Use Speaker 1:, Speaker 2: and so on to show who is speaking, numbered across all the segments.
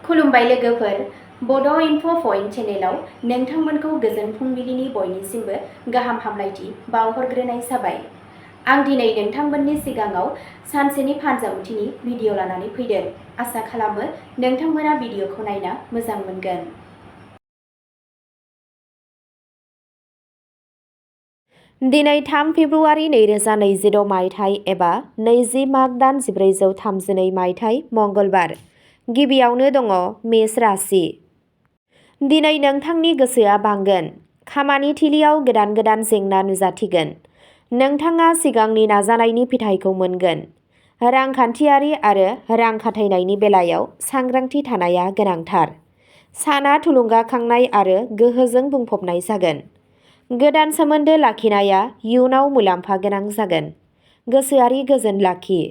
Speaker 1: खुलुमबाय लोगोफोर, बड' इनफ' पइन्ट चेनेलाव नोंथांमोनखौ गोजोन फुंबिलिनि बयनिसिमबो गाहाम हामलायथि बावहरग्रोनाय जाबाय। आं दिनै नोंथांमोननि सिगाङाव सानसेनि फानजामुथिनि भिडिअ लानानै फैदों। आसा खालामो नोंथांमोना भिडिअखौ नायना मोजां मोनगोन। दिनै 3 फेब्रुआरि 2026 मायथाइ एबा 20 माघ दान 1432 मायथाइ मंगलबार। गिबियावनो दङ मेष राशि। दिनै नोंथांनि गोसोआ बांगोन। खामानि थिलियाव गोदान गोदान जेंना नुजाथिगोन। नोंथाङा सिगांनि नाजानायनि फिथाइखौ मोनगोन। रांखान्थियारि आरो रां खाथायनायनि बेलायाव सांग्रांथि थानाया गोनांथार। साना थुलुंगाखांनाय आरो गोहोजों बुंफबनाय जागोन। गोदान सोमोन्दो लाखिनाया इयुनाव मुलाम्फा गोनां जागोन। गोसोआरि गोजोन लाखि।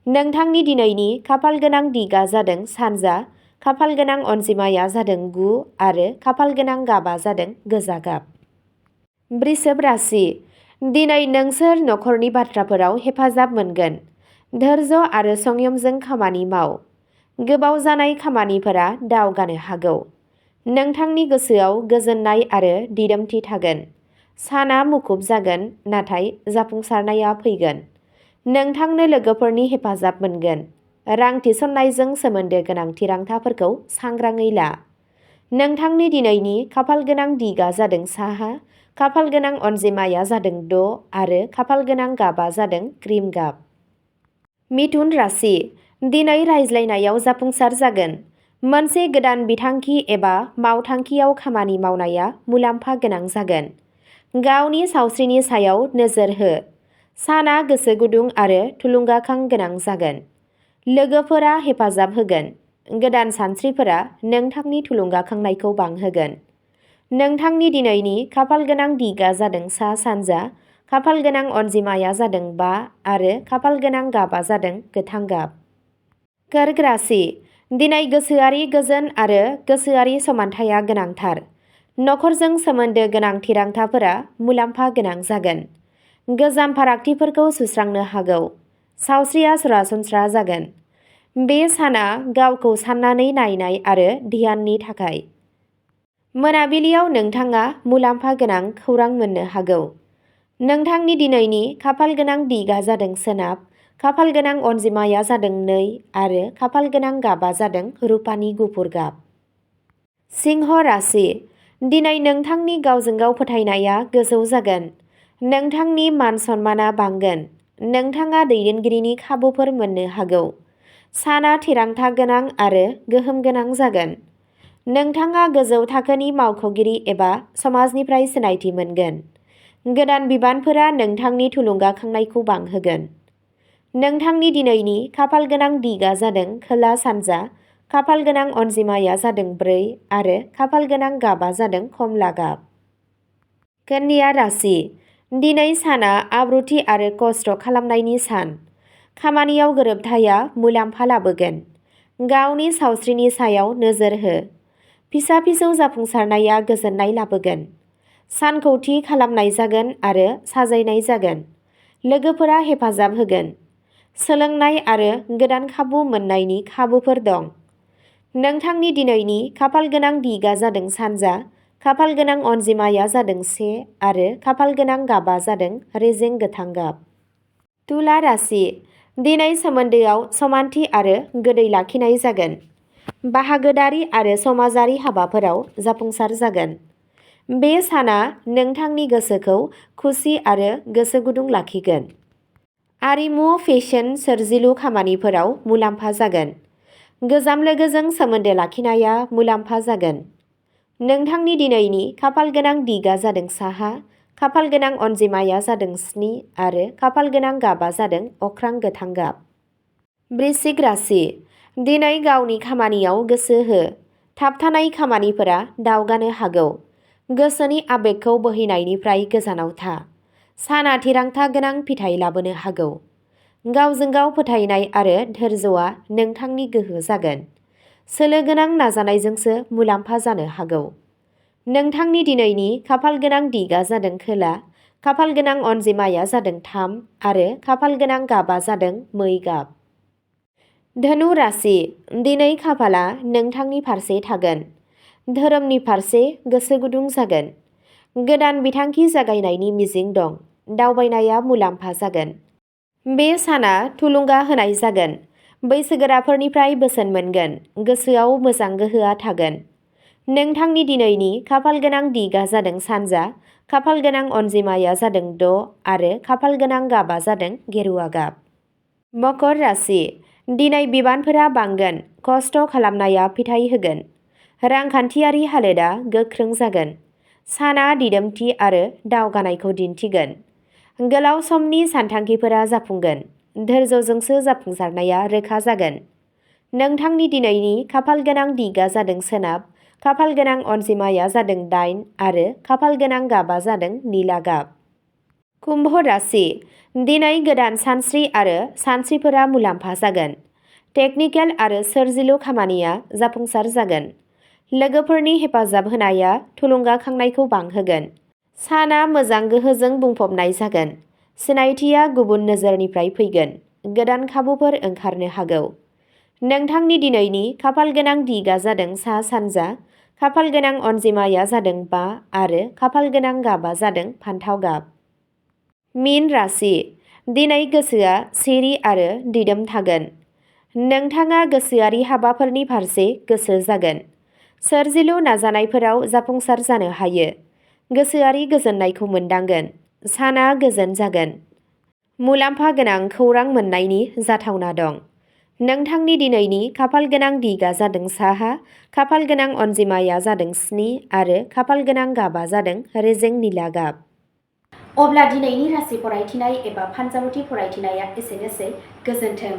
Speaker 1: नोंथांनि दिनैनि खाफाल गोनां दिगा जादों सानजा, खाफाल गोनां अनजिमाया जादों 9 आरो खाफाल गोनां गाबा जादों गोजा गाब। बृषभ राशि। दिनै नोंसोर नखरनि बाथ्राफोराव हेफाजाब मोनगोन। धैर्य आरो संयमजों खामानि माव। गोबाव जानाय खामानिफोरा दावगानो हागौ। नोंथांनि गोसोआव गोजोननाय आरो दिदोमथि थागोन। साना मुखुब जागोन, नाथाय जाफुंसारनाया फैगोन। नोंथांनो लोगोफोरनि हेफाजाब मोनगोन। रां थिसननायजों सोमोन्दो गोनां थिरांथाफोरखौ सांग्राङै ला। नोंथांनि दिनैनि खाफाल गोनां दिगा जादों साहा, खाफाल गोनां अनजिमाया जादों 6 आरो खाफाल गोनां गाबा जादों क्रिम गाब। मिथुन राशि। दिनै रायज्लायनायाव जाफुंसार जागोन। मोनसे गोदान बिथांखि एबा मावथांखियाव खामानि मावनाया मुलाम्फा गोनां जागोन। गावनि सावस्रिनि सायाव नोजोर हो। साना गोसो गुदुं आरो थुलुंगाखां गोनां जागोन। लोगोफोरा हेफाजाब होगोन। गोदान सानस्रिफोरा नोंथांनि थुलुंगाखांनायखौ बांहोगोन। नोंथांनि दिनैनि खाफाल गोनां दिगा जादों सा-सानजा, खाफाल गोनां अनजिमाया जादों 5 आरो खाफाल गोनां गाबा जादों गोथां गाब। कर्क राशि। दिनै गोसोआरि गोजोन आरो गोसोआरि समानथाया गोनांथार। नखरजों सोमोन्दो गोनां थिरांथाफोरा मुलाम्फा गोनां जागोन। गोजाम फारागथिफोरखौ सुस्रांनो हागौ। सावस्रिया सरासनस्रा जागोन। बे साना गावखौ साननानै नायनाय आरो ध्याननि थाखाय। मोनाबिलियाव नोंथाङा मुलाम्फा गोनां खौरां मोननो हागौ। नोंथांनि दिनैनि खाफाल गोनां दिगा जादों सोनाब, खाफाल गोनां अनजिमाया जादों 2 आरो खाफाल गोनां गाबा जादों रुपानि गुफुर गाब। सिंह राशि। दिनै नोंथांनि गावजों गाव फोथायनाया गोजौ जागोन। नोंथांनि मान सन्माना बांगोन। नोंथाङा दैदेनगिरिनि खाबुफोर मोननो हागौ। साना थिरांथा गोनां आरो गोहोम गोनां जागोन। नोंथाङा गोजौ थाखोनि मावख'गिरि एबा समाजनिफ्राय सिनायथि मोनगोन। गोदान बिबानफोरा नोंथांनि थुलुंगाखांनायखौ बांहोगोन। नोंथांनि दिनैनि खाफाल गोनां दिगा जादों खोला सानजा, खाफाल गोनां अनजिमाया जादों 4 आरो खाफाल गोनां गाबा जादों खमला गाब। कन्या राशि। दिनै साना आब्रुथि आरो खस्थ' खालामनायनि सान। खामानियाव गोरोबथाया मुलाम्फा लाबोगोन। गावनि सावस्रिनि सायाव नोजोर हो। फिसा-फिसौ जाफुंसारनाया गोजोननाय लाबोगोन। सानखौ थि खालामनाय जागोन आरो साजायनाय जागोन। लोगोफोरा हेफाजाब होगोन। सोलोंनाय आरो गोदान खाबु मोननायनि खाबुफोर दं। नोंथांनि दिनैनि खाफाल गोनां दिगा जादों सानजा, खाफाल गोनां अनजिमाया जादों 1 आरो खाफाल गोनां गाबा जादों रेजें गोथां गाब। तुला राशि। दिनै सोमोन्दोआव समानथि आरो गोदै लाखिनाय जागोन। बाहागोदारि आरो समाजारि हाबाफोराव जाफुंसार जागोन। बे साना नोंथांनि गोसोखौ खुसि आरो गोसो गुदुं लाखिगोन। आरिमु, फेशन, सोरजिलु खामानिफोराव मुलाम्फा जागोन। गोजाम लोगोजों सोमोन्दो लाखिनाया मुलाम्फा जागोन। नोंथांनि दिनैनि खाफाल गोनां दिगा जादों साहा, खाफाल गोनां अनजिमाया जादों 7 आरो खाफाल गोनां गाबा जादों अख्रां गोथां गाब। वृश्चिक राशि। दिनै गावनि खामानियाव गोसो हो। थाबथानाय खामानिफोरा दावगानो हागौ। गोसोनि आबेगखौ बोहैनायनिफ्राय गोजानाव था। साना थिरांथा गोनां फिथाइ लाबोनो हागौ। गावजों गाव फोथायनाय आरो धैर्यआ नोंथांनि गोहो जागोन। सोलो गोनां नाजानायजोंसो मुलाम्फा जानो हागौ। नोंथांनि दिनैनि खाफाल गोनां दिगा जादों खोला, खाफाल गोनां अनजिमाया जादों 3 आरो खाफाल गोनां गाबा जादों मै गाब। धनु राशि दिनै खाफाला नोंथांनि फारसे थागोन। धोरोमनि फारसे गोसो गुदुं जागोन। गोदान बिथांखि जागायनायनि मिजिं दं। दावबायनाया मुलाम्फा जागोन। बे साना थुलुंगा होनाय जागोन। बैसोगोराफोरनिफ्राय बोसोन मोनगोन। गोसोआव मोजां गोहोआ थागोन। नोंथांनि दिनैनि खाफाल गोनां दिगा जादों सानजा, खाफाल गोनां अनजिमाया जादों 6 आरो खाफाल गोनां गाबा जादों गेरुवा गाब। मकर राशि दिनै बिबानफोरा बांगोन। खस्थ' खालामनाया फिथाइ होगोन। रांखान्थियारि हालोदा गोख्रों जागोन। साना दिदोमथि आरो दावगानायखौ दिन्थिगोन। गोलाव समनि सानथांखिफोरा जाफुंगोन। धोर्जोजोंसो जाफुंसारनाया रोखा जागोन। नोंथांनि दिनैनि खाफाल गोनां दिगा जादों सोनाब, खाफाल गोनां अनजिमाया जादों 8 आरो खाफाल गोनां गाबा जादों निला गाब। कुम्भ राशि दिनै गोदान सानस्रि आरो सानस्रिफोरा मुलाम्फा जागोन। टेकनिकेल आरो सोरजिलु खामानिया जाफुंसार जागोन। लोगोफोरनि हेफाजाब होनाया थुलुंगाखांनायखौ बांहोगोन। साना मोजां गोहोजों बुंफबनाय जागोन। सिनायथिया गुबुन नोजोरनिफ्राय फैगोन। गोदान खाबुफोर ओंखारनो हागौ। नोंथांनि दिनैनि खाफाल गोनां दिगा जादों सा-सानजा, खाफाल गोनां अनजिमाया जादों 5 आरो खाफाल गोनां गाबा जादों फान्थाव गाब। मीन राशि दिनै गोसोआ सिरि आरो दिदोम थागोन। नोंथाङा गोसोआरि हाबाफोरनि फारसे गोसो जागोन। सोरजिलु नाजानायफोराव जाफुंसार जानो हायो। गोसोआरि गोजोननायखौ मोनदांगोन। साना गोजोन जागोन। मुलाम्फा गोनां खौरां मोननायनि जाथावना दं। नोंथांनि दिनैनि खाफाल गोनां दिगा जादों साहा, खाफाल गोनां अनजिमाया जादों 7 आरो खाफाल गोनां गाबा जादों रेजें निला गाब।
Speaker 2: अब्ला दिनैनि राशि फरायथिनाय एबा फानजामुथि फरायथिनाया एसेनोसै। गोजोन्थों।